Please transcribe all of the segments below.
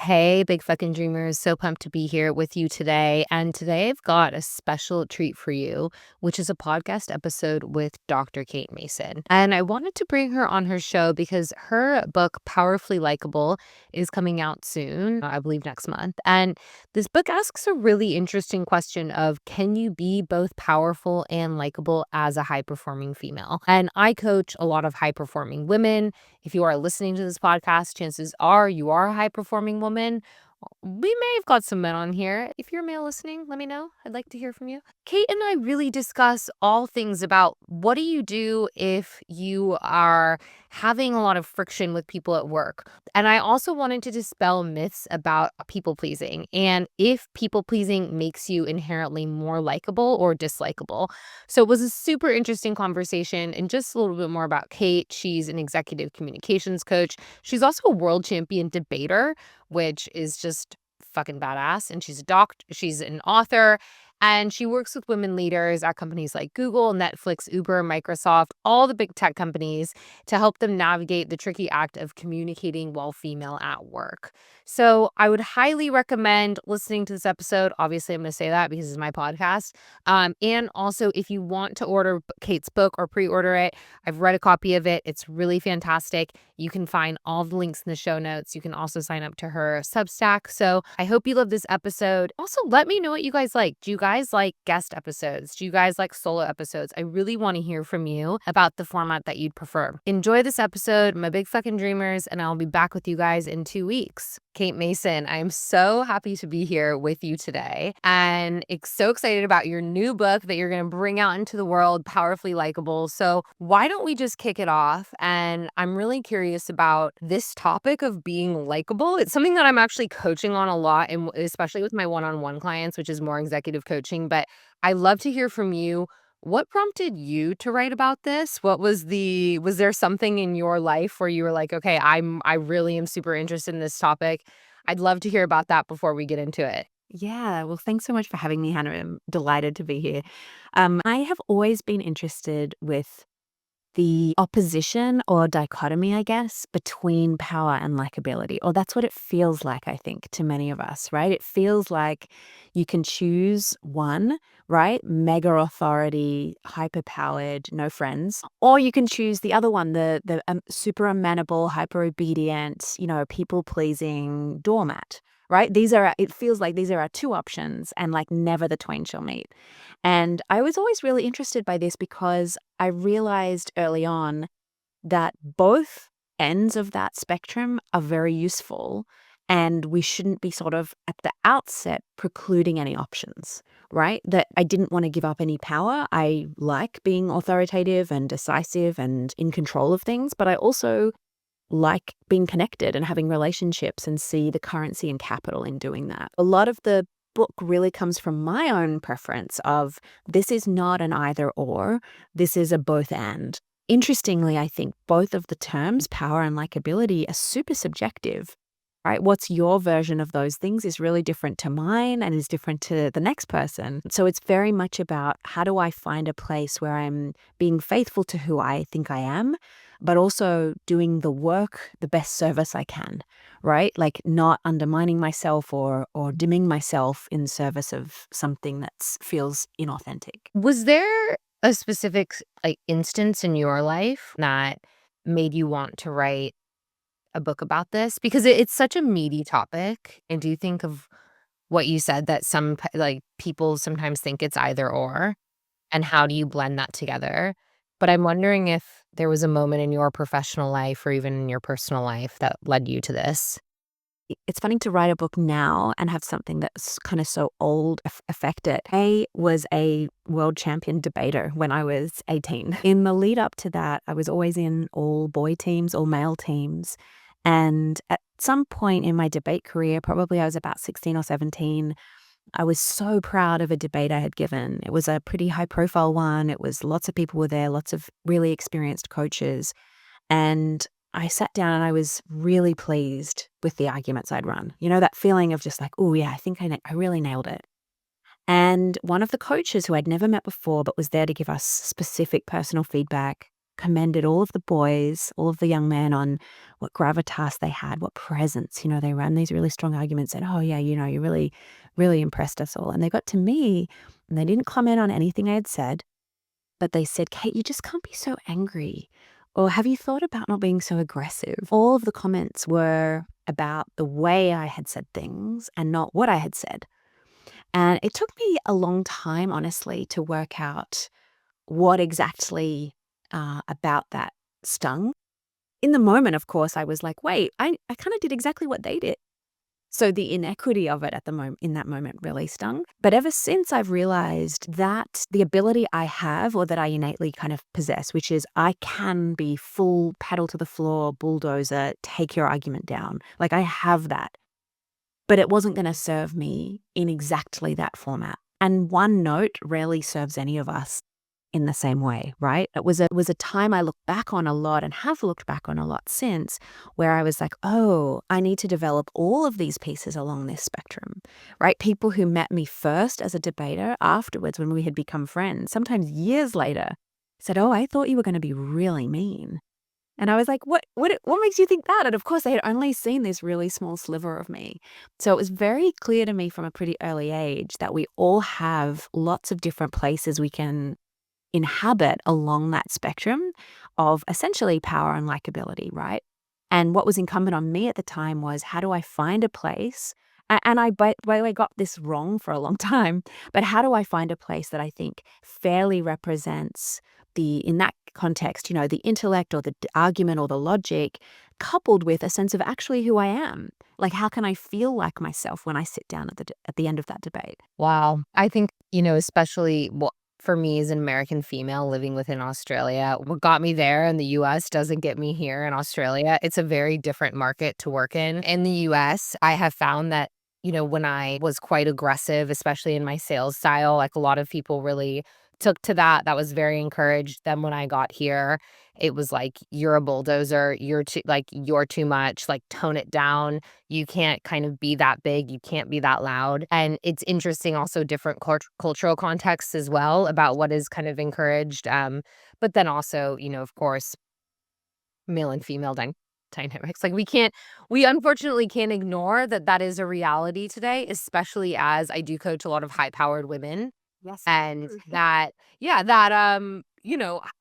Hey, big fucking dreamers. So pumped to be here with you today. And today I've got a special treat for you, which is a podcast episode with Dr. Kate Mason. And I wanted to bring her on her show because her book, Powerfully Likable, is coming out soon, I believe next month. And this book asks a really interesting question of, can you be both powerful and likable as a high performing female? And I coach a lot of high performing women. If you are listening to this podcast, chances are you are a high performing woman. We may have got some men on here. If you're a male listening, let me know. I'd like to hear from you. Kate and I really discuss all things about what do you do if you are having a lot of friction with people at work. And I also wanted to dispel myths about people pleasing and if people pleasing makes you inherently more likable or dislikable. So it was a super interesting conversation, and just a little bit more about Kate. She's an executive communications coach. She's also a world champion debater, which is just fucking badass. And she's an author, and she works with women leaders at companies like Google, Netflix, Uber, Microsoft, all the big tech companies to help them navigate the tricky act of communicating while female at work. So I would highly recommend listening to this episode. Obviously, I'm going to say that because it's my podcast. And also, if you want to order Kate's book or pre-order it, I've read a copy of it. It's really fantastic. You can find all the links in the show notes. You can also sign up to her Substack. So I hope you love this episode. Also, let me know what you guys like. Do you guys like guest episodes? Do you guys like solo episodes? I really want to hear from you about the format that you'd prefer. Enjoy this episode, my big fucking dreamers, and I'll be back with you guys in 2 weeks. Kate Mason, I am so happy to be here with you today, and so excited about your new book that you're going to bring out into the world, Powerfully Likable. So why don't we just kick it off? And I'm really curious about this topic of being likable. It's something that I'm actually coaching on a lot, and especially with my one-on-one clients, which is more executive coaching. But I love to hear from you. What prompted you to write about this? Was there something in your life where you were like, okay, I really am super interested in this topic. I'd love to hear about that before we get into it. Yeah, well, thanks so much for having me, Hannah. I'm delighted to be here. I have always been interested with the opposition or dichotomy, I guess, between power and likability, or that's what it feels like, I think, to many of us, right? It feels like you can choose one, right? Mega authority, hyper powered, no friends, or you can choose the other one, the super amenable, hyper obedient, people pleasing doormat. Right? It feels like these are our two options, and like never the twain shall meet. And I was always really interested by this because I realized early on that both ends of that spectrum are very useful, and we shouldn't be sort of at the outset precluding any options, right? That I didn't want to give up any power. I like being authoritative and decisive and in control of things, but I also like being connected and having relationships and see the currency and capital in doing that. A lot of the book really comes from my own preference of this is not an either or, this is a both and. Interestingly, I think both of the terms, power and likability, are super subjective, right? What's your version of those things is really different to mine and is different to the next person. So it's very much about how do I find a place where I'm being faithful to who I think I am, but also doing the work the best service I can, right? Like not undermining myself or dimming myself in service of something that feels inauthentic. Was there a specific instance in your life that made you want to write a book about this? Because it's such a meaty topic. And do you think of what you said that people sometimes think it's either or, and how do you blend that together? But I'm wondering if there was a moment in your professional life or even in your personal life that led you to this. It's funny to write a book now and have something that's kind of so old affect it. I was a world champion debater when I was 18. In the lead up to that, I was always in all boy teams, all male teams. And at some point in my debate career, probably I was about 16 or 17, I was so proud of a debate I had given. It was a pretty high profile one. It was lots of people were there, lots of really experienced coaches. And I sat down and I was really pleased with the arguments I'd run. You know, that feeling of just like, oh, yeah, I think I really nailed it. And one of the coaches who I'd never met before, but was there to give us specific personal feedback, commended all of the boys, all of the young men on what gravitas they had, what presence. They ran these really strong arguments, said, oh, yeah, you really, really impressed us all. And they got to me and they didn't comment on anything I had said, but they said, Kate, you just can't be so angry. Or have you thought about not being so aggressive? All of the comments were about the way I had said things and not what I had said. And it took me a long time, honestly, to work out what exactly about that stung. In the moment, of course, I was like, wait, I kind of did exactly what they did. So the inequity of it at the moment, in that moment, really stung. But ever since, I've realized that the ability I have, or that I innately kind of possess, which is I can be full pedal to the floor, bulldozer, take your argument down. Like, I have that. But it wasn't going to serve me in exactly that format. And one note rarely serves any of us in the same way, right? It was a time I look back on a lot and have looked back on a lot since, where I was like, oh, I need to develop all of these pieces along this spectrum, right? People who met me first as a debater, afterwards when we had become friends, sometimes years later, said, oh, I thought you were going to be really mean. And I was like, what makes you think that? And of course, they had only seen this really small sliver of me. So it was very clear to me from a pretty early age that we all have lots of different places we can inhabit along that spectrum of essentially power and likability, right? And what was incumbent on me at the time was, how do I find a place? And I, by the way, got this wrong for a long time, but how do I find a place that I think fairly represents in that context, the intellect or the argument or the logic, coupled with a sense of actually who I am? Like, how can I feel like myself when I sit down at the end of that debate? Wow. I think, especially for me as an American female living within Australia, what got me there in the US doesn't get me here in Australia. It's a very different market to work in. In the US, I have found that, when I was quite aggressive, especially in my sales style, like a lot of people really took to that. That was very encouraged. Then when I got here, it was like, you're a bulldozer, you're too much, like tone it down. You can't kind of be that big. You can't be that loud. And it's interesting also different cultural contexts as well about what is kind of encouraged. But then also, of course, male and female dynamics. Like we unfortunately can't ignore that that is a reality today, especially as I do coach a lot of high powered women Yes. and that, yeah, that,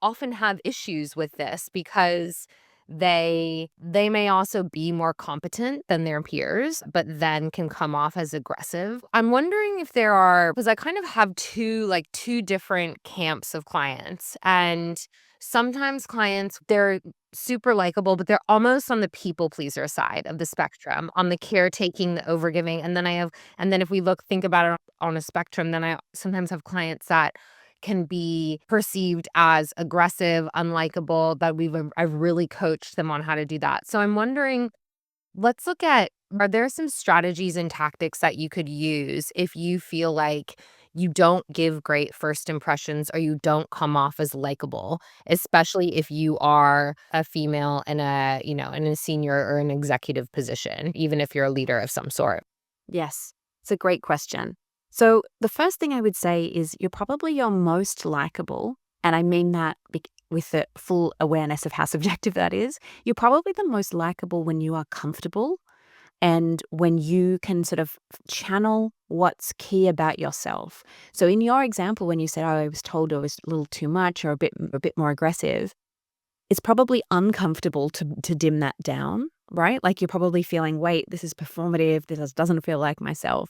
often have issues with this because they may also be more competent than their peers, but then can come off as aggressive. I'm wondering if there are, because I kind of have two different camps of clients. And sometimes clients, they're super likable, but they're almost on the people pleaser side of the spectrum, on the caretaking, the overgiving. And then if we think about it on a spectrum, then I sometimes have clients that can be perceived as aggressive, unlikable, but I've really coached them on how to do that. So I'm wondering, let's look at, are there some strategies and tactics that you could use if you feel like you don't give great first impressions or you don't come off as likable, especially if you are a female in a senior or an executive position, even if you're a leader of some sort? Yes, it's a great question. So the first thing I would say is you're probably your most likable, and I mean that with the full awareness of how subjective that is. You're probably the most likable when you are comfortable and when you can sort of channel what's key about yourself. So in your example, when you said, "Oh, I was told I was a little too much or a bit more aggressive," it's probably uncomfortable to dim that down, right? Like, you're probably feeling, "Wait, this is performative. Doesn't feel like myself."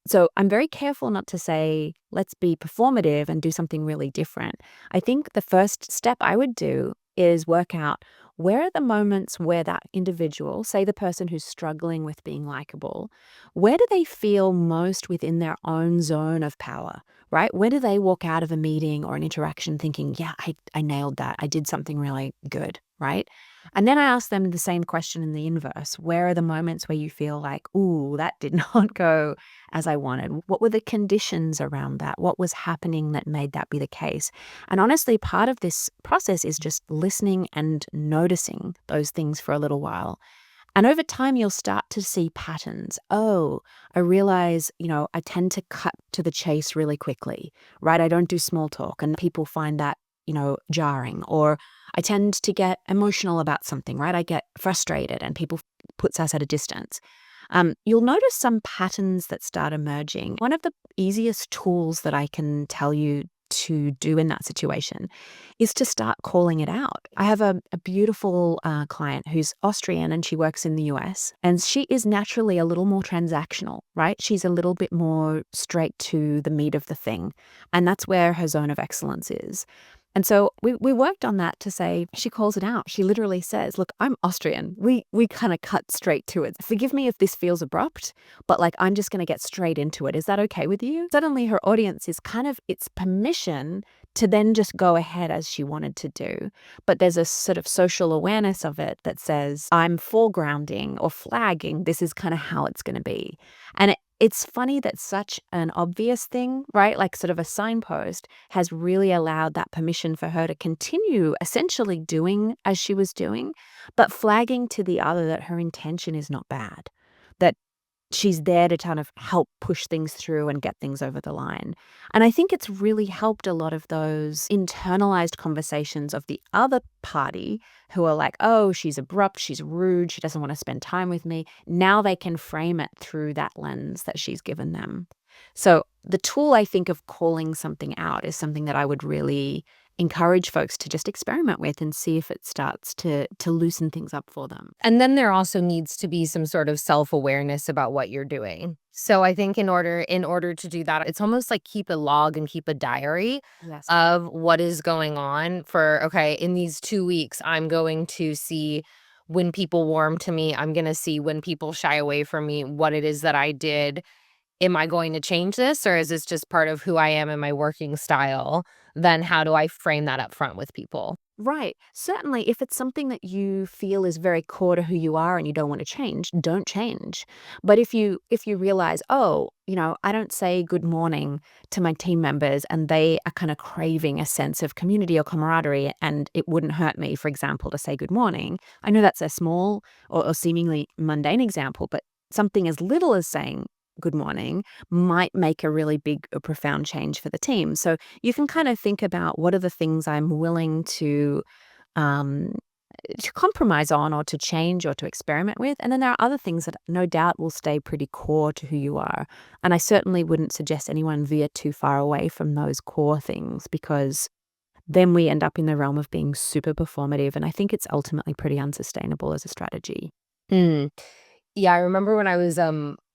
So I'm very careful not to say, let's be performative and do something really different. I think the first step I would do is work out, where are the moments where that individual, say the person who's struggling with being likable, where do they feel most within their own zone of power, right? Where do they walk out of a meeting or an interaction thinking, yeah, I nailed that. I did something really good, right? And then I ask them the same question in the inverse. Where are the moments where you feel like, ooh, that did not go as I wanted? What were the conditions around that? What was happening that made that be the case? And honestly, part of this process is just listening and noticing those things for a little while. And over time, you'll start to see patterns. Oh, I realize, I tend to cut to the chase really quickly, right? I don't do small talk. And people find that, jarring, or I tend to get emotional about something, right? I get frustrated and people puts us at a distance. You'll notice some patterns that start emerging. One of the easiest tools that I can tell you to do in that situation is to start calling it out. I have a beautiful client who's Austrian and she works in the US, and she is naturally a little more transactional, right? She's a little bit more straight to the meat of the thing. And that's where her zone of excellence is. And so we worked on that to say, she calls it out. She literally says, look, I'm Austrian. We kind of cut straight to it. Forgive me if this feels abrupt, but like, I'm just going to get straight into it. Is that okay with you? Suddenly her audience is kind of, it's permission to then just go ahead as she wanted to do. But there's a sort of social awareness of it that says, I'm foregrounding or flagging. This is kind of how it's going to be. And it's funny that such an obvious thing, right? Like sort of a signpost has really allowed that permission for her to continue essentially doing as she was doing, but flagging to the other that her intention is not bad, that she's there to kind of help push things through and get things over the line. And I think it's really helped a lot of those internalized conversations of the other party who are like, oh, she's abrupt, she's rude, she doesn't want to spend time with me. Now they can frame it through that lens that she's given them. So the tool, I think, of calling something out is something that I would really encourage folks to just experiment with and see if it starts to loosen things up for them. And then there also needs to be some sort of self-awareness about what you're doing. So I think in order to do that, it's almost like keep a log and keep a diary Yes. of what is going on for, okay, in these 2 weeks, I'm going to see when people warm to me. I'm going to see when people shy away from me, what it is that I did. Am I going to change this, or is this just part of who I am and my working style? Then how do I frame that up front with people? Right. Certainly, if it's something that you feel is very core to who you are and you don't want to change, don't change. But if you realize, oh, I don't say good morning to my team members and they are kind of craving a sense of community or camaraderie, and it wouldn't hurt me, for example, to say good morning. I know that's a small or seemingly mundane example, but something as little as saying good morning might make a really big or profound change for the team. So you can kind of think about, what are the things I'm willing um, to compromise on or to change or to experiment with. And then there are other things that no doubt will stay pretty core to who you are. And I certainly wouldn't suggest anyone veer too far away from those core things, because then we end up in the realm of being super performative. And I think it's ultimately pretty unsustainable as a strategy. Mm. Yeah, I remember when I was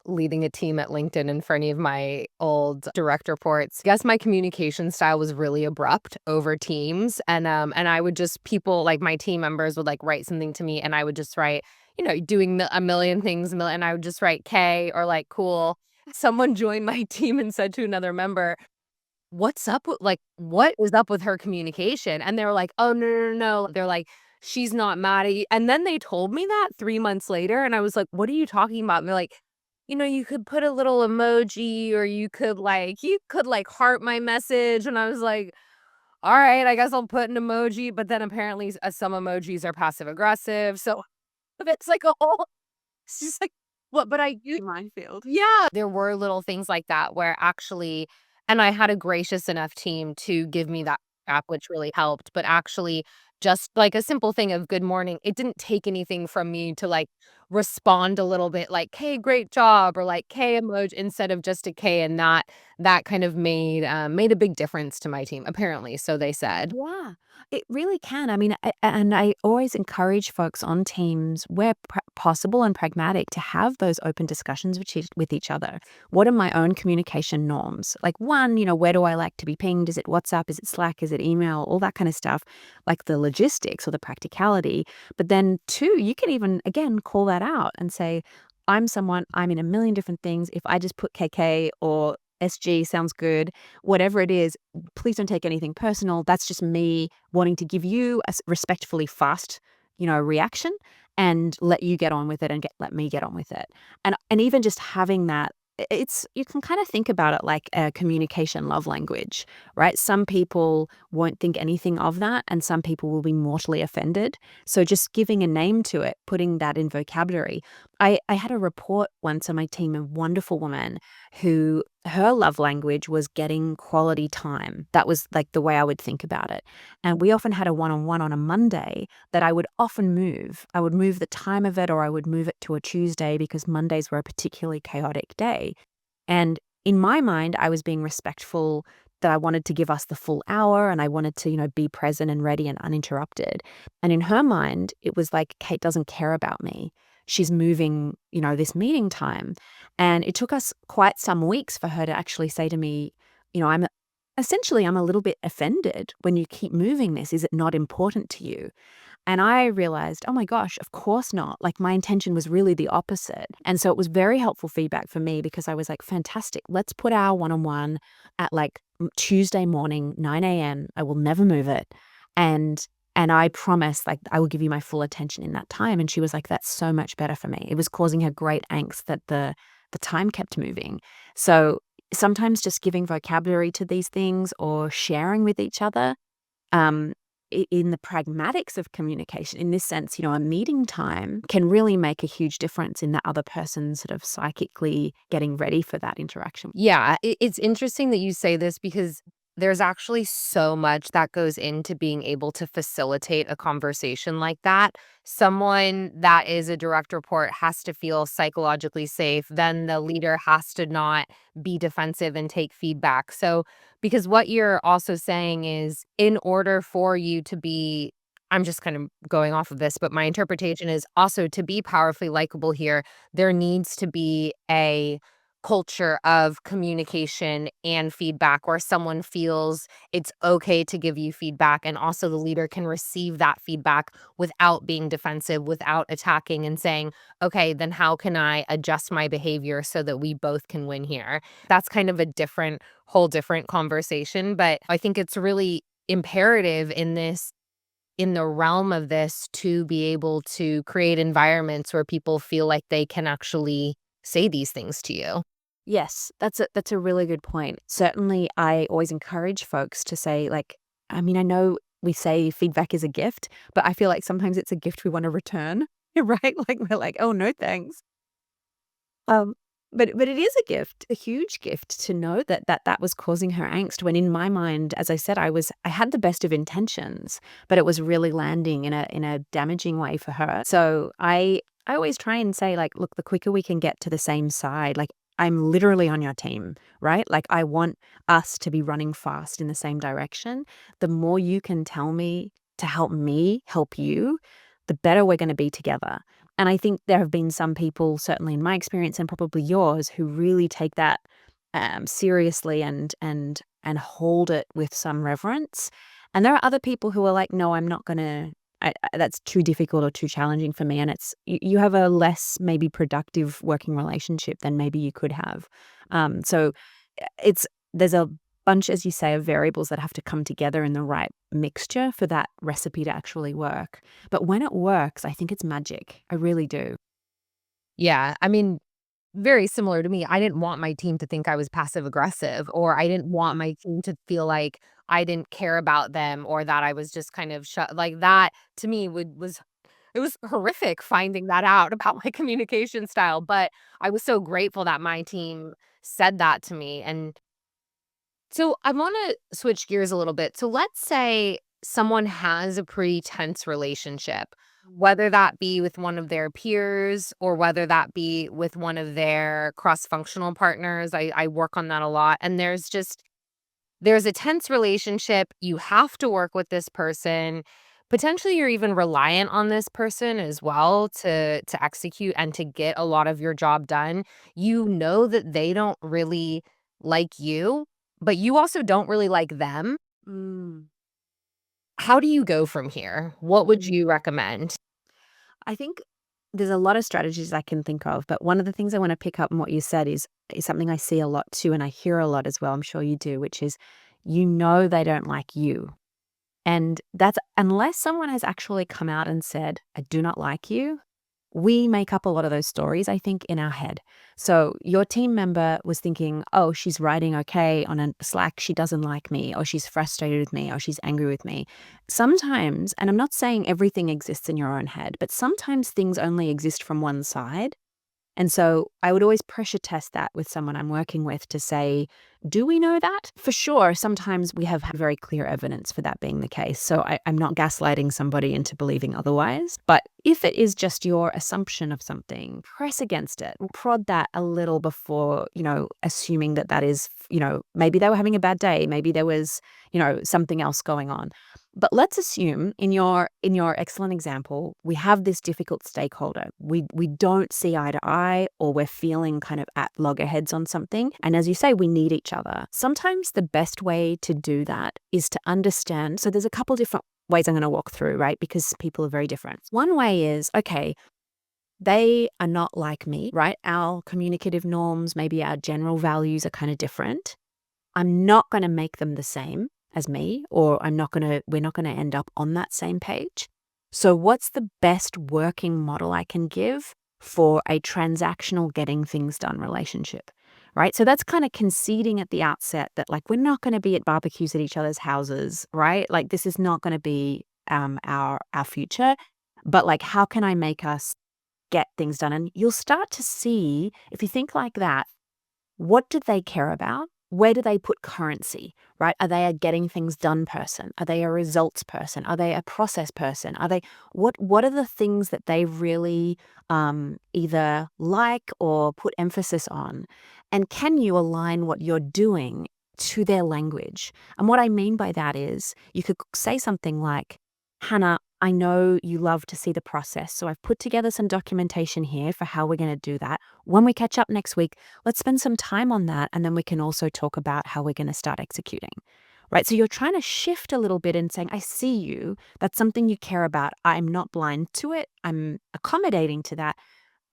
leading a team at LinkedIn, and for any of my old direct reports, I guess my communication style was really abrupt over Teams. And I would just, people like my team members would like write something to me, and I would just write, doing a million things, and I would just write K or like cool. Someone joined my team and said to another member, what's up with, like, what is up with her communication? And they were like, oh, no, no, no, no. They're like, she's not mad at you. And then they told me that 3 months later. And I was like, what are you talking about? And they're like, you could put a little emoji, or you could heart my message. And I was like, all right, I guess I'll put an emoji. But then apparently some emojis are passive aggressive. So it's like a whole, it's just like, what? But I use Minefield. yeah. There were little things like that where actually, and I had a gracious enough team to give me that app, which really helped, but actually just like a simple thing of good morning, it didn't take anything from me to like respond a little bit like, "Hey, great job," or like K emoji instead of just a K, and that kind of made a big difference to my team, apparently, so they said. Yeah, it really can. I mean, and I always encourage folks on teams where possible and pragmatic to have those open discussions with each other. What are my own communication norms? Like, one, where do I like to be pinged? Is it WhatsApp? Is it Slack? Is it email? All that kind of stuff, like the logistics or the practicality. But then two, you can even, again, call that out and say, I'm in a million different things. If I just put KK or SG sounds good, whatever it is, please don't take anything personal. That's just me wanting to give you a respectfully fast, reaction, and let you get on with it and let me get on with it. And even just having that, you can kind of think about it like a communication love language, right? Some people won't think anything of that, and some people will be mortally offended. So just giving a name to it, putting that in vocabulary, I had a report once on my team, a wonderful woman who her love language was getting quality time. That was like the way I would think about it. And we often had a one-on-one on a Monday that I would often move. I would move the time of it or I would move it to a Tuesday because Mondays were a particularly chaotic day. And in my mind, I was being respectful that I wanted to give us the full hour and I wanted to, be present and ready and uninterrupted. And in her mind, it was like, Kate doesn't care about me. She's moving, this meeting time. And it took us quite some weeks for her to actually say to me, I'm a little bit offended when you keep moving this. Is it not important to you? And I realized, oh my gosh, of course not. Like my intention was really the opposite. And so it was very helpful feedback for me because I was like, fantastic. Let's put our one-on-one at like Tuesday morning, 9 a.m. I will never move it. And I promise like I will give you my full attention in that time. And she was like, that's so much better for me. It was causing her great angst that the time kept moving. So sometimes just giving vocabulary to these things or sharing with each other um, in the pragmatics of communication, in this sense, a meeting time can really make a huge difference in the other person sort of psychically getting ready for that interaction. Yeah, it's interesting that you say this because there's actually so much that goes into being able to facilitate a conversation like that. Someone that is a direct report has to feel psychologically safe. Then the leader has to not be defensive and take feedback. So, because what you're also saying is, in order for you to be, I'm just kind of going off of this, but my interpretation is also to be powerfully likable here, there needs to be a culture of communication and feedback where someone feels it's okay to give you feedback and also the leader can receive that feedback without being defensive, without attacking and saying, okay, then how can I adjust my behavior so that we both can win here? That's kind of a whole different conversation. But I think it's really imperative in the realm of this to be able to create environments where people feel like they can actually say these things to you. Yes, that's a really good point. Certainly, I always encourage folks to say, like, I mean, I know we say feedback is a gift, but I feel like sometimes it's a gift we want to return, right? Like we're like, oh no, thanks. Um, but it is a gift, a huge gift to know that was causing her angst. When in my mind, as I said, I had the best of intentions, but it was really landing in a damaging way for her. So I always try and say like, look, the quicker we can get to the same side, like I'm literally on your team, right? Like I want us to be running fast in the same direction. The more you can tell me help you, the better we're going to be together. And I think there have been some people, certainly in my experience and probably yours, who really take that seriously and hold it with some reverence. And there are other people who are like, no, I'm not going to. That's too difficult or too challenging for me, and you have a less maybe productive working relationship than maybe you could have. So it's there's a bunch, as you say, of variables that have to come together in the right mixture for that recipe to actually work. But when it works, I think it's magic. I really do. Yeah, I mean, very similar to me. I didn't want my team to think I was passive aggressive, or I didn't want my team to feel like I didn't care about them or that I was just kind of shut like that to me was it was horrific finding that out about my communication style, but I was so grateful that my team said that to me. And so I want to switch gears a little bit. So let's say someone has a pretty tense relationship, whether that be with one of their peers or whether that be with one of their cross-functional partners. I work on that a lot. And there's a tense relationship. You have to work with this person. Potentially you're even reliant on this person as well to execute and to get a lot of your job done. You know that they don't really like you, but you also don't really like them. Mm. How do you go from here? What would you recommend? I think there's a lot of strategies I can think of, but one of the things I want to pick up on what you said is something I see a lot too, and I hear a lot as well. I'm sure you do, which is they don't like you. And that's unless someone has actually come out and said, I do not like you, we make up a lot of those stories, I think, in our head. So your team member was thinking, oh, she's writing okay on a Slack. She doesn't like me, or she's frustrated with me, or she's angry with me. Sometimes, and I'm not saying everything exists in your own head, but sometimes things only exist from one side. And so I would always pressure test that with someone I'm working with to say, do we know that? For sure, sometimes we have very clear evidence for that being the case. So I'm not gaslighting somebody into believing otherwise. But if it is just your assumption of something, press against it, prod that a little before, assuming that is, maybe they were having a bad day. Maybe there was, something else going on. But let's assume in your excellent example, we have this difficult stakeholder. We don't see eye to eye, or we're feeling kind of at loggerheads on something. And as you say, we need each other. Sometimes the best way to do that is to understand. So there's a couple different ways I'm going to walk through, right? Because people are very different. One way is, okay, they are not like me, right? Our communicative norms, maybe our general values are kind of different. I'm not going to make them the same as me, or we're not going to end up on that same page. So what's the best working model I can give for a transactional getting things done relationship, right? So that's kind of conceding at the outset that we're not going to be at barbecues at each other's houses, right? This is not going to be our future, but how can I make us get things done? And you'll start to see, if you think like that, what do they care about? Where do they put currency, right? Are they a getting things done person? Are they a results person? Are they a process person? What are the things that they really either like or put emphasis on? And can you align what you're doing to their language? And what I mean by that is you could say something like, Hannah, I know you love to see the process, so I've put together some documentation here for how we're going to do that. When we catch up next week, let's spend some time on that, and then we can also talk about how we're going to start executing. Right? So you're trying to shift a little bit and saying, I see you. That's something you care about. I'm not blind to it. I'm accommodating to that,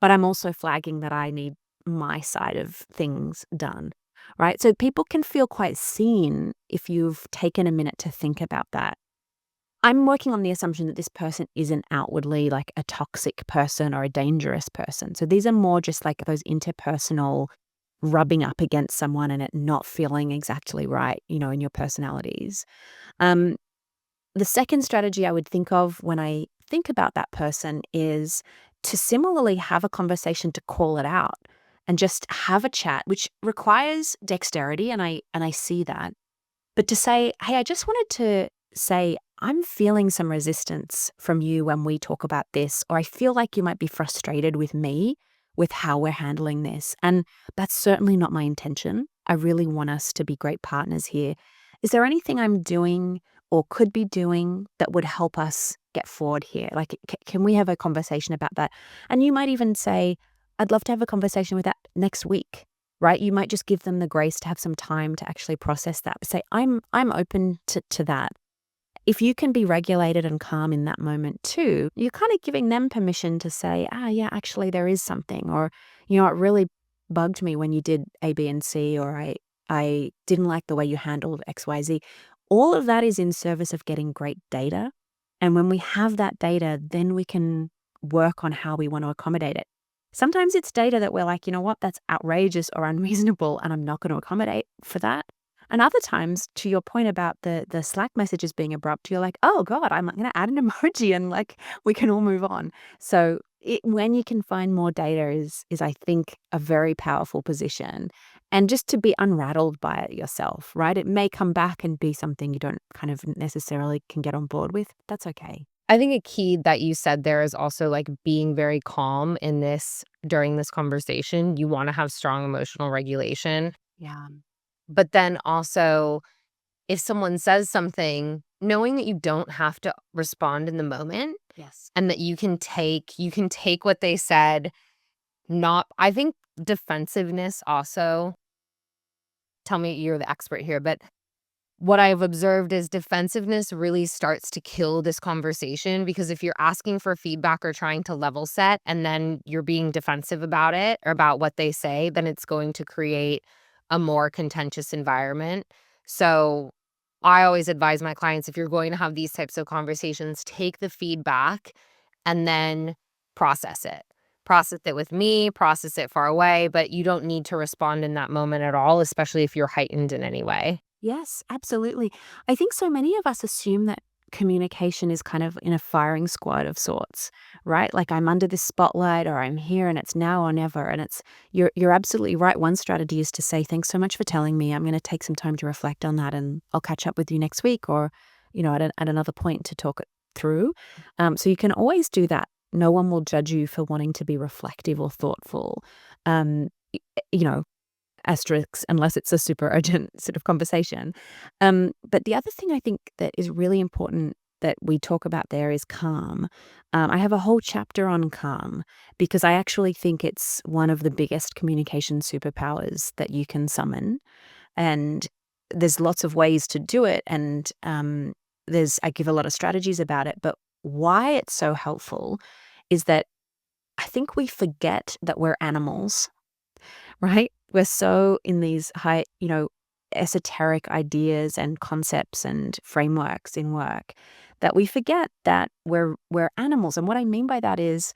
but I'm also flagging that I need my side of things done. Right? So people can feel quite seen if you've taken a minute to think about that. I'm working on the assumption that this person isn't outwardly a toxic person or a dangerous person. So these are more just those interpersonal rubbing up against someone and it not feeling exactly right, in your personalities. Um, the second strategy I would think of when I think about that person is to similarly have a conversation to call it out and just have a chat, which requires dexterity, and I see that. But to say, hey, I just wanted to say, I'm feeling some resistance from you when we talk about this, or I feel like you might be frustrated with me with how we're handling this. And that's certainly not my intention. I really want us to be great partners here. Is there anything I'm doing or could be doing that would help us get forward here? Can we have a conversation about that? And you might even say, I'd love to have a conversation with that next week. Right? You might just give them the grace to have some time to actually process that. Say, I'm open to that. If you can be regulated and calm in that moment too, you're kind of giving them permission to say, yeah, actually there is something, or, it really bugged me when you did A, B, and C, or I didn't like the way you handled X, Y, Z. All of that is in service of getting great data. And when we have that data, then we can work on how we want to accommodate it. Sometimes it's data that we're like, you know what, that's outrageous or unreasonable, and I'm not going to accommodate for that. And other times, to your point about the Slack messages being abrupt, you're like, oh God, I'm going to add an emoji and we can all move on. So when you can find more data is I think a very powerful position. And just to be unrattled by it yourself, right? It may come back and be something you don't kind of necessarily can get on board with. That's okay. I think a key that you said there is also being very calm during this conversation. You want to have strong emotional regulation. Yeah. But then also, if someone says something, knowing that you don't have to respond in the moment Yes. and that you can take what they said. Not I think defensiveness also, tell me, you're the expert here, but what I've observed is defensiveness really starts to kill this conversation, because if you're asking for feedback or trying to level set and then you're being defensive about it or about what they say, then it's going to create a more contentious environment. So I always advise my clients, if you're going to have these types of conversations, take the feedback and then process it. Process it with me, process it far away, but you don't need to respond in that moment at all, especially if you're heightened in any way. Yes, absolutely. I think so many of us assume that communication is kind of in a firing squad of sorts, right? Like I'm under this spotlight or I'm here and it's now or never. And you're absolutely right. One strategy is to say, thanks so much for telling me. I'm going to take some time to reflect on that and I'll catch up with you next week or, at another point to talk it through. So you can always do that. No one will judge you for wanting to be reflective or thoughtful. Um, y- you know, asterisks unless it's a super urgent sort of conversation. But the other thing I think that is really important that we talk about there is calm. I have a whole chapter on calm because I actually think it's one of the biggest communication superpowers that you can summon. And there's lots of ways to do it. And I give a lot of strategies about it. But why it's so helpful is that I think we forget that we're animals, right? We're so in these high, esoteric ideas and concepts and frameworks in work that we forget that we're animals. And what I mean by that is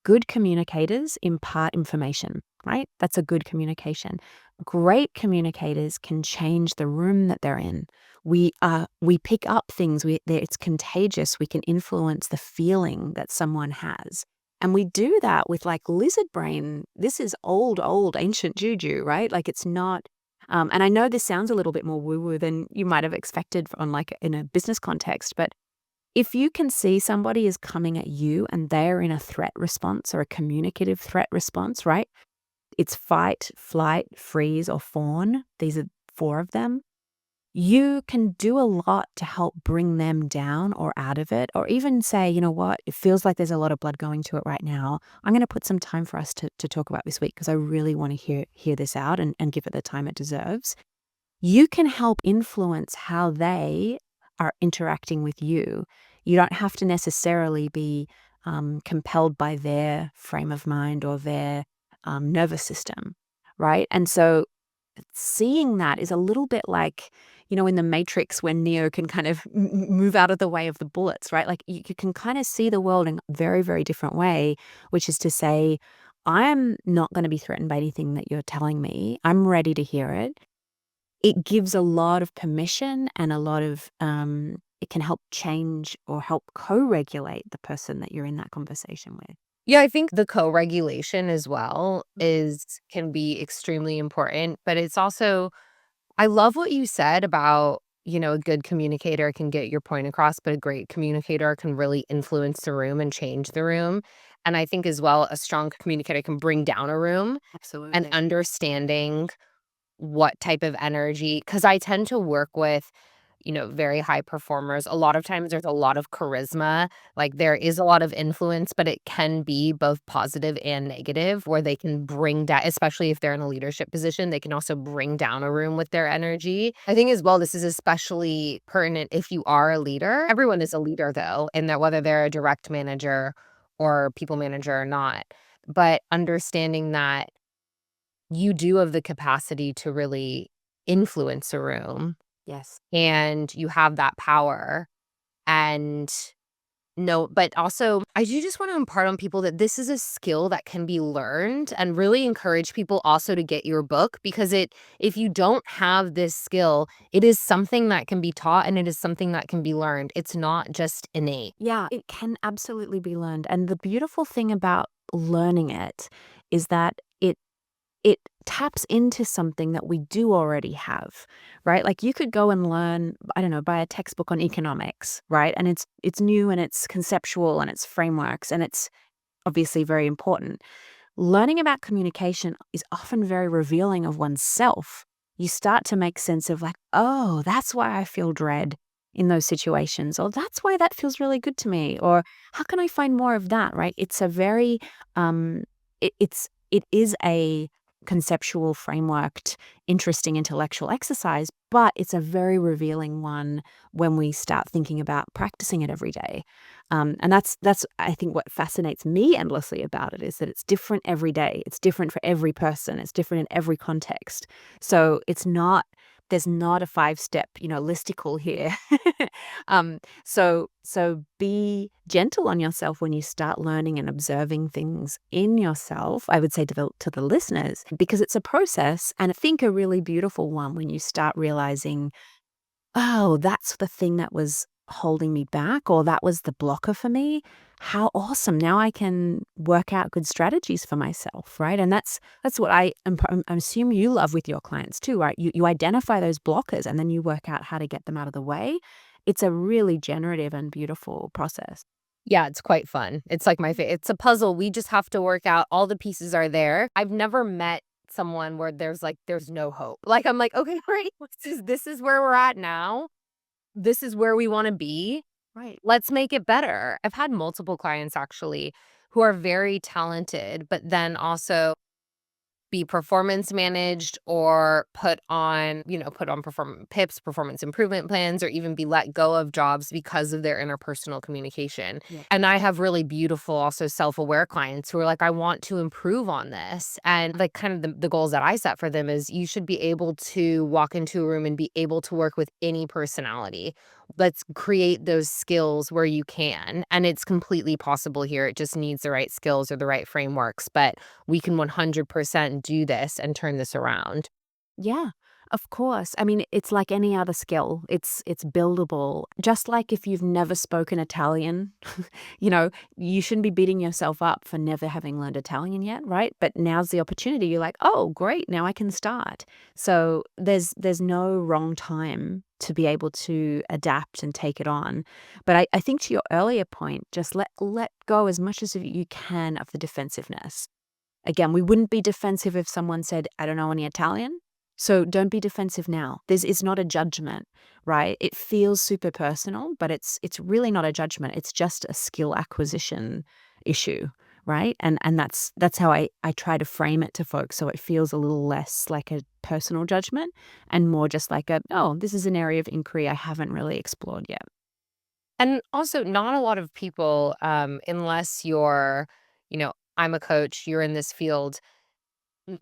good communicators impart information, right? That's a good communication. Great communicators can change the room that they're in. We pick up things. It's contagious. We can influence the feeling that someone has. And we do that with like lizard brain. This is old, ancient juju, right? Like it's not. And I know this sounds a little bit more woo-woo than you might have expected on like in a business context, but if you can see somebody is coming at you and they're in a threat response or a communicative threat response, right? It's fight, flight, freeze, or fawn. These are four of them. You can do a lot to help bring them down or out of it, or even say, you know what, it feels like there's a lot of blood going to it right now. I'm going to put some time for us to talk about this week because I really want to hear this out and give it the time it deserves. You can help influence how they are interacting with you. You don't have to necessarily be compelled by their frame of mind or their nervous system, right? And so seeing that is a little bit like, in the Matrix when Neo can kind of move out of the way of the bullets, right? Like you can kind of see the world in a very, very different way, which is to say, I'm not going to be threatened by anything that you're telling me. I'm ready to hear it. It gives a lot of permission and a lot of, it can help change or help co-regulate the person that you're in that conversation with. Yeah, I think the co-regulation as well Mhm. can be extremely important, but it's also I love what you said about, a good communicator can get your point across, but a great communicator can really influence the room and change the room. And I think as well, a strong communicator can bring down a room and Absolutely. understanding what type of energy, because I tend to work with, very high performers. A lot of times there's a lot of charisma, like there is a lot of influence, but it can be both positive and negative where they can bring down, especially if they're in a leadership position, they can also bring down a room with their energy. I think as well, this is especially pertinent if you are a leader. Everyone is a leader though, and that whether they're a direct manager or people manager or not, but understanding that you do have the capacity to really influence a room Yes. and you have that power. And no, but also, I do just want to impart on people that this is a skill that can be learned and really encourage people also to get your book because if you don't have this skill, it is something that can be taught and it is something that can be learned. It's not just innate. Yeah, it can absolutely be learned. And the beautiful thing about learning it is that it taps into something that we do already have, right? Like you could go and learn, I don't know, buy a textbook on economics, right? And it's new and it's conceptual and it's frameworks and it's obviously very important. Learning about communication is often very revealing of oneself. You start to make sense of like, oh, that's why I feel dread in those situations, or that's why that feels really good to me, or how can I find more of that, right? It's a very, it is a conceptual, frameworked, interesting intellectual exercise, but it's a very revealing one when we start thinking about practicing it every day. And that's I think what fascinates me endlessly about it is that it's different every day. It's different for every person. It's different in every context. So there's not a 5-step, listicle here. So be gentle on yourself when you start learning and observing things in yourself. I would say to the listeners, because it's a process and I think a really beautiful one when you start realizing, oh, that's the thing that was holding me back or that was the blocker for me, how awesome. Now I can work out good strategies for myself, right? And that's what I assume you love with your clients too, right? You identify those blockers and then you work out how to get them out of the way. It's a really generative and beautiful process. Yeah, it's quite fun. It's like it's a puzzle. We just have to work out all the pieces are there. I've never met someone where there's no hope. Like I'm like, "Okay, great. This is where we're at now. This is where we wanna be. Right. Let's make it better." I've had multiple clients actually who are very talented, but then also be performance managed or put on performance improvement plans, or even be let go of jobs because of their interpersonal communication. Yeah. And I have really beautiful, also self-aware clients who are like, I want to improve on this. And like kind of the goals that I set for them is you should be able to walk into a room and be able to work with any personality. Let's create those skills where you can. And it's completely possible here. It just needs the right skills or the right frameworks. But we can 100% do this and turn this around. Yeah, of course. I mean, it's like any other skill. It's buildable. Just like if you've never spoken Italian, you know, you shouldn't be beating yourself up for never having learned Italian yet, right? But now's the opportunity. You're like, "Oh, great, now I can start." So there's no wrong time to be able to adapt and take it on. But I think to your earlier point, just let go as much as you can of the defensiveness. Again, we wouldn't be defensive if someone said, "I don't know any Italian." So don't be defensive now. This is not a judgment, right? It feels super personal, but it's really not a judgment. It's just a skill acquisition issue, right? And that's how I try to frame it to folks so it feels a little less like a personal judgment and more just like a, "Oh, this is an area of inquiry I haven't really explored yet." And also, not a lot of people, unless I'm a coach, you're in this field,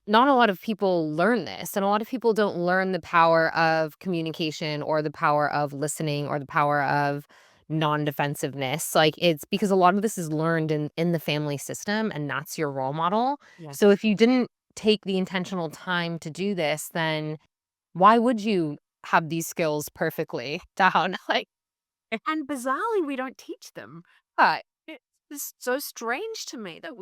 not a lot of people learn this. And a lot of people don't learn the power of communication or the power of listening or the power of non-defensiveness. Like it's because a lot of this is learned in the family system, and that's your role model. Yeah. So if you didn't take the intentional time to do this, then why would you have these skills perfectly down? Like, And bizarrely, we don't teach them. uh, It's so strange to me that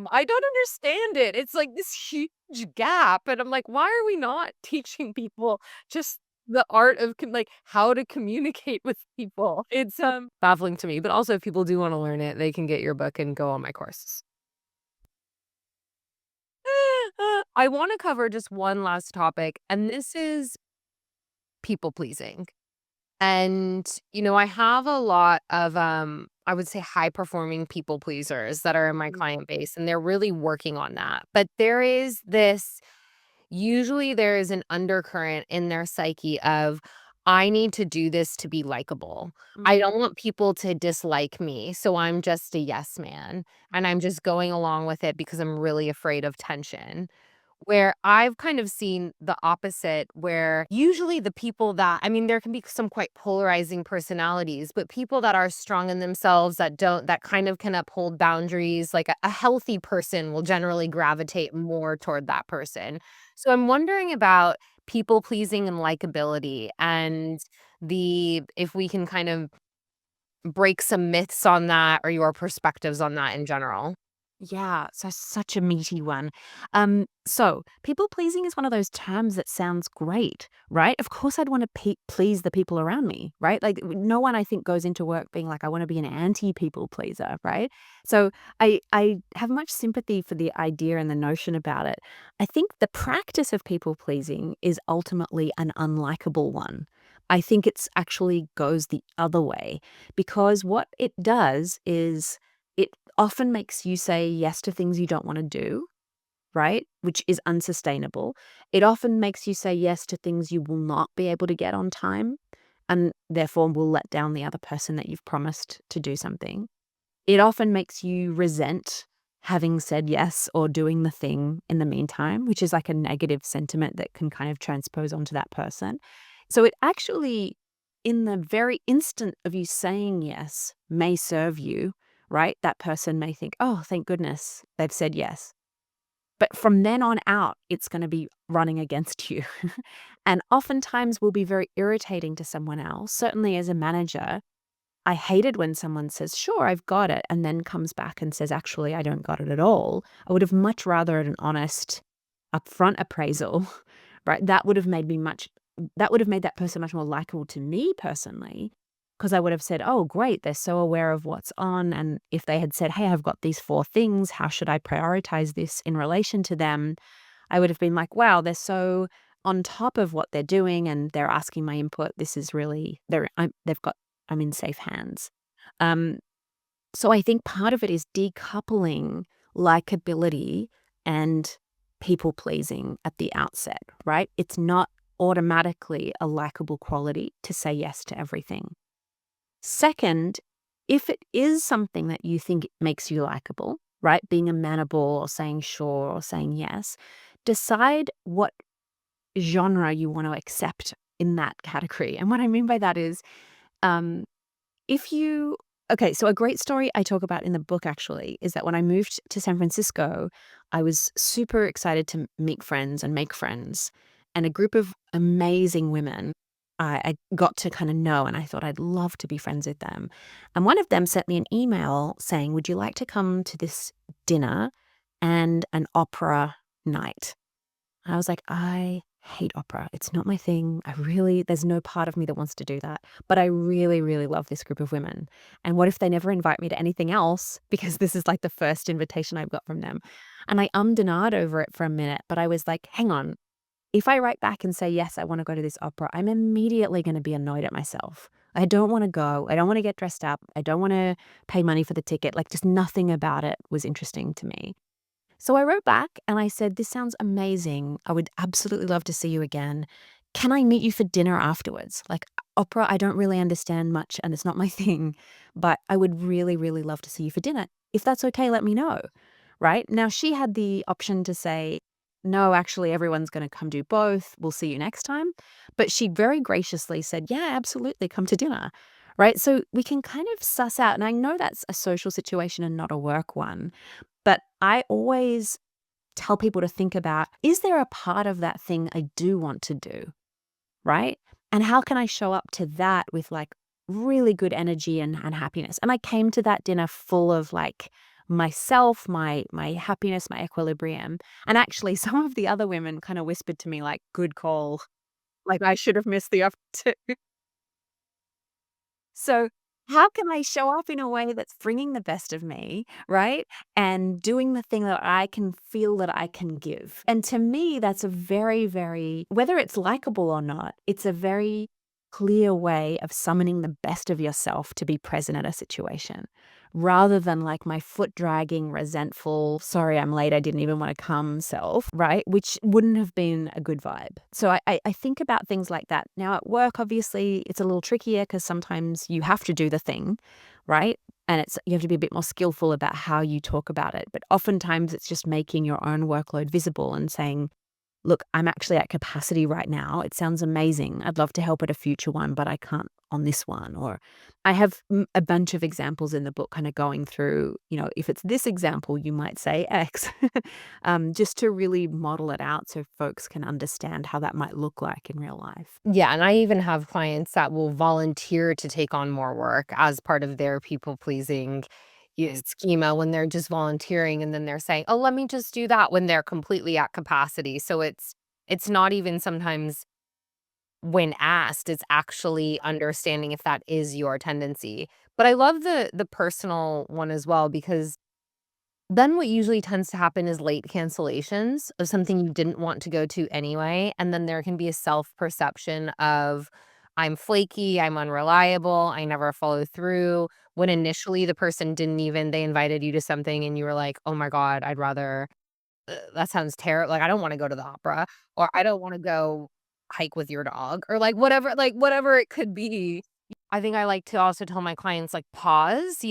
I don't understand it. It's like this huge gap, and I'm like, why are we not teaching people just the art of like how to communicate with people? It's baffling to me, but also if people do want to learn it, they can get your book and go on my courses. I want to cover just one last topic, and this is people pleasing. And, I have a lot of, I would say high performing people pleasers that are in my Mm. client base, and they're really working on that. But usually there is an undercurrent in their psyche of, I need to do this to be likable. I Mhm. don't want people to dislike me. So I'm just a yes man. And I'm just going along with it because I'm really afraid of tension. Where I've kind of seen the opposite, where usually the people that I mean, there can be some quite polarizing personalities, but people that are strong in themselves, that kind of can uphold boundaries, like a healthy person will generally gravitate more toward that person. So I'm wondering about people pleasing and likability, and if we can kind of break some myths on that, or your perspectives on that in general. Yeah, so such a meaty one. So people pleasing is one of those terms that sounds great, right? Of course, I'd want to please the people around me, right? Like no one I think goes into work being like, I want to be an anti people pleaser, right? So I have much sympathy for the idea and the notion about it. I think the practice of people pleasing is ultimately an unlikable one. I think it's actually goes the other way because what it does is it often makes you say yes to things you don't wanna do, right? Which is unsustainable. It often makes you say yes to things you will not be able to get on time, and therefore will let down the other person that you've promised to do something. It often makes you resent having said yes or doing the thing in the meantime, which is like a negative sentiment that can kind of transpose onto that person. So it actually, in the very instant of you saying yes, may serve you, right? That person may think, oh, thank goodness they've said yes. But from then on out, it's gonna be running against you. And oftentimes will be very irritating to someone else. Certainly as a manager, I hated when someone says, "Sure, I've got it," and then comes back and says, "Actually, I don't got it at all." I would have much rather an honest, upfront appraisal, right? That would have made that person much more likable to me personally, because I would have said, "Oh, great, they're so aware of what's on," and if they had said, "Hey, I've got these 4 things, how should I prioritize this in relation to them?" I would have been like, "Wow, they're so on top of what they're doing, and they're asking my input. This is really I'm in safe hands." Um, so I think part of it is decoupling likability and people pleasing at the outset, right? It's not automatically a likable quality to say yes to everything. Second, if it is something that you think makes you likable, right? Being amenable or saying sure or saying yes, decide what genre you want to accept in that category. And what I mean by that is, um, if you okay, so a great story I talk about in the book actually is that when I moved to San Francisco, I was super excited to meet friends and make friends. And a group of amazing women I got to kind of know, and I thought I'd love to be friends with them. And one of them sent me an email saying, "Would you like to come to this dinner and an opera night?" I was like, "I hate opera. It's not my thing. There's no part of me that wants to do that. But I really, really love this group of women. And what if they never invite me to anything else? Because this is like the first invitation I've got from them." And I ummed and ahed over it for a minute, but I was like, hang on. If I write back and say, yes, I want to go to this opera, I'm immediately going to be annoyed at myself. I don't want to go. I don't want to get dressed up. I don't want to pay money for the ticket. Like, just nothing about it was interesting to me. So I wrote back and I said, "This sounds amazing. I would absolutely love to see you again. Can I meet you for dinner afterwards?" Like, opera, I don't really understand much and it's not my thing, but I would really, really love to see you for dinner. If that's okay, let me know. Right? Now, she had the option to say, "No, actually, everyone's going to come do both. We'll see you next time." But she very graciously said, "Yeah, absolutely. Come to dinner." Right? So we can kind of suss out, and I know that's a social situation and not a work one, but I always tell people to think about, is there a part of that thing I do want to do, right? And how can I show up to that with like really good energy and happiness? And I came to that dinner full of like myself, my happiness, my equilibrium. And actually some of the other women kind of whispered to me like, "Good call. Like I should have missed the opportunity." So, how can I show up in a way that's bringing the best of me, right? And doing the thing that I can feel that I can give. And to me, that's a very, very, whether it's likable or not, it's a very clear way of summoning the best of yourself to be present at a situation rather than like my foot dragging, resentful, "Sorry, I'm late. I didn't even want to come" self, right? Which wouldn't have been a good vibe. So I think about things like that. Now at work, obviously, it's a little trickier because sometimes you have to do the thing, right? And you have to be a bit more skillful about how you talk about it. But oftentimes it's just making your own workload visible and saying, "Look, I'm actually at capacity right now. It sounds amazing. I'd love to help at a future one, but I can't on this one." Or I have a bunch of examples in the book kind of going through, if it's this example, you might say X, just to really model it out so folks can understand how that might look like in real life. Yeah, and I even have clients that will volunteer to take on more work as part of their people pleasing schema when they're just volunteering and then they're saying, "Oh, let me just do that," when they're completely at capacity. So it's not even sometimes when asked, it's actually understanding if that is your tendency. But I love the personal one as well because then what usually tends to happen is late cancellations of something you didn't want to go to anyway, and then there can be a self-perception of, "I'm flaky, I'm unreliable, I never follow through," when initially the person didn't even they invited you to something and you were like, "Oh my god, I'd rather that sounds terrible. Like, I don't wanna go to the opera," or, "I don't wanna go hike with your dog," or, whatever it could be. I think I like to also tell my clients, like, pause,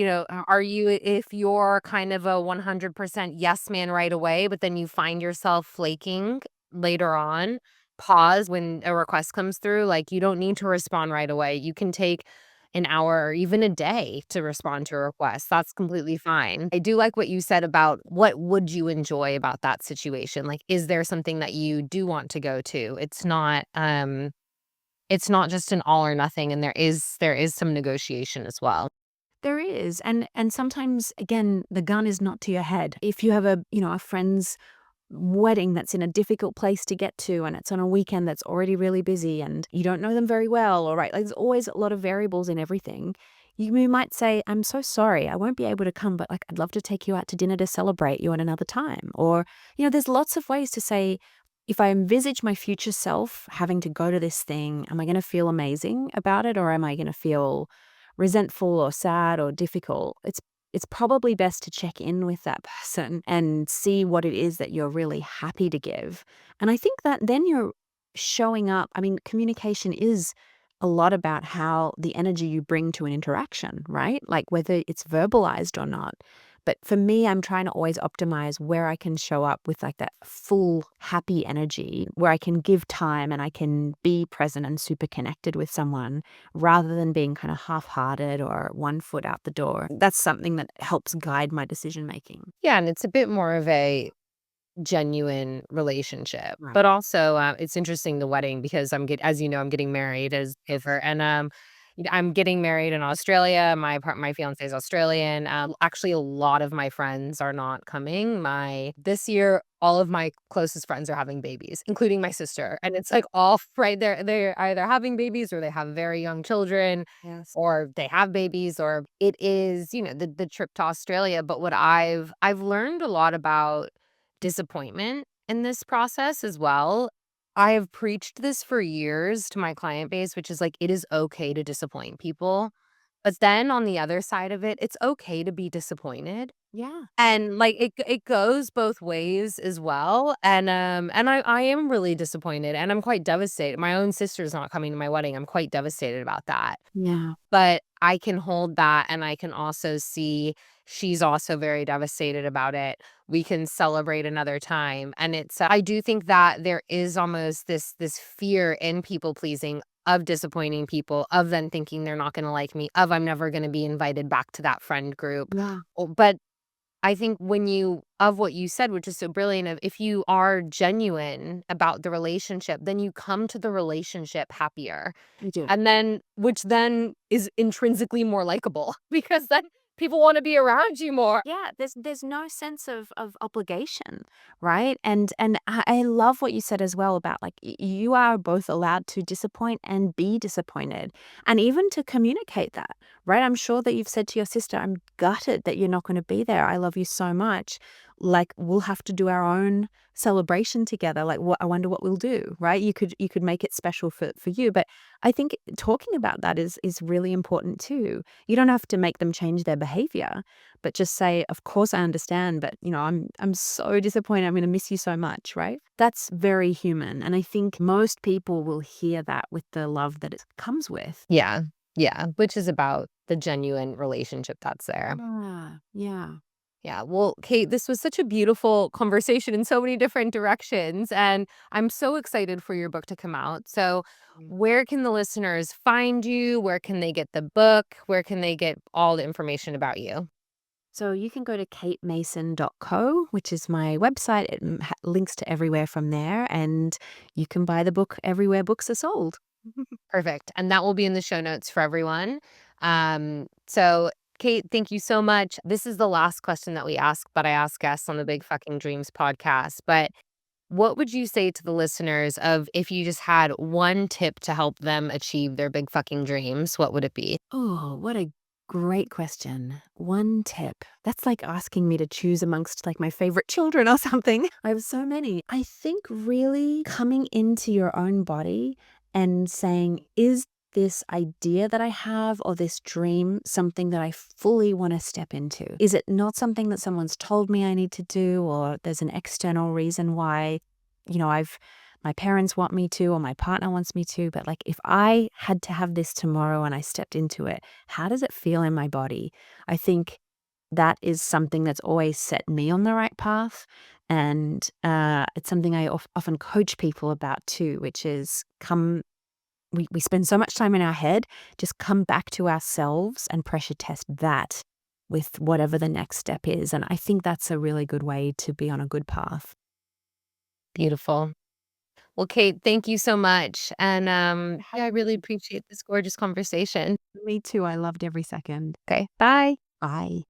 are you if you're kind of a 100% yes man right away, but then you find yourself flaking later on, pause when a request comes through, like, you don't need to respond right away. You can take an hour or even a day to respond to a request. That's completely fine. I do like what you said about what would you enjoy about that situation? Like, is there something that you do want to go to? It's not just an all or nothing, and there is some negotiation as well. There is, and sometimes, again, the gun is not to your head. If you have a friend's wedding that's in a difficult place to get to and it's on a weekend that's already really busy and you don't know them very well, or right, like there's always a lot of variables in everything. You might say, I'm so sorry, I won't be able to come, but like I'd love to take you out to dinner to celebrate you at another time. Or, there's lots of ways to say, if I envisage my future self having to go to this thing, am I going to feel amazing about it, or am I going to feel resentful or sad or difficult? It's probably best to check in with that person and see what it is that you're really happy to give. And I think that then you're showing up. I mean, communication is a lot about how the energy you bring to an interaction, right? Like whether it's verbalized or not. But for me, I'm trying to always optimize where I can show up with like that full happy energy, where I can give time and I can be present and super connected with someone rather than being kind of half-hearted or one foot out the door. That's something that helps guide my decision making. Yeah, and it's a bit more of a genuine relationship. Right. But also, it's interesting the wedding because as you know, I'm getting married as her, and I'm getting married in Australia. My fiance is Australian. Actually, a lot of my friends are not coming. My this year, all of my closest friends are having babies, including my sister, and it's like all right there. They're either having babies or they have very young children, Yes. or they have babies, or it is the trip to Australia. But what I've learned a lot about disappointment in this process as well. I have preached this for years to my client base, which is like, it is okay to disappoint people. But then on the other side of it, it's okay to be disappointed. Yeah. And like it goes both ways as well. And I am really disappointed and I'm quite devastated. My own sister's not coming to my wedding. I'm quite devastated about that. Yeah. But I can hold that, and I can also see she's also very devastated about it. We can celebrate another time, and I do think that there is almost this fear in people pleasing of disappointing people, of then thinking they're not gonna like me, of I'm never gonna be invited back to that friend group. Yeah. But I think of what you said, which is so brilliant, of if you are genuine about the relationship, then you come to the relationship happier. I do. And then which then is intrinsically more likable because then people wanna be around you more. Yeah, there's no sense of obligation, right? And I love what you said as well about like you are both allowed to disappoint and be disappointed, and even to communicate that, right? I'm sure that you've said to your sister, "I'm gutted that you're not going to be there. I love you so much. Like we'll have to do our own celebration together. Like what I wonder what we'll do, right? You could make it special for you, but I think talking about that is really important too. You don't have to make them change their behavior, but just say, "Of course I understand, but I'm so disappointed. I'm going to miss you so much," right? That's very human, and I think most people will hear that with the love that it comes with. Yeah, yeah, which is about the genuine relationship that's there. Yeah, yeah. Yeah, well, Kate, this was such a beautiful conversation in so many different directions, and I'm so excited for your book to come out. So, where can the listeners find you? Where can they get the book? Where can they get all the information about you? So you can go to katemason.co, which is my website. It links to everywhere from there, and you can buy the book everywhere books are sold. Perfect. And that will be in the show notes for everyone. So Kate, thank you so much. This is the last question that we ask, but I ask guests on the Big Fucking Dreams podcast. But what would you say to the listeners of if you just had one tip to help them achieve their big fucking dreams, what would it be? Oh, what a great question. One tip. That's like asking me to choose amongst like my favorite children or something. I have so many. I think really coming into your own body and saying, is this idea that I have or this dream something that I fully want to step into? Is it not something that someone's told me I need to do, or there's an external reason why, I've my parents want me to or my partner wants me to, but like if I had to have this tomorrow and I stepped into it, how does it feel in my body? I think that is something that's always set me on the right path. And it's something I often coach people about too, which is come we spend so much time in our head, just come back to ourselves and pressure test that with whatever the next step is. And I think that's a really good way to be on a good path. Beautiful. Well, Kate, thank you so much. And yeah, I really appreciate this gorgeous conversation. Me too. I loved every second. Okay, bye. Bye.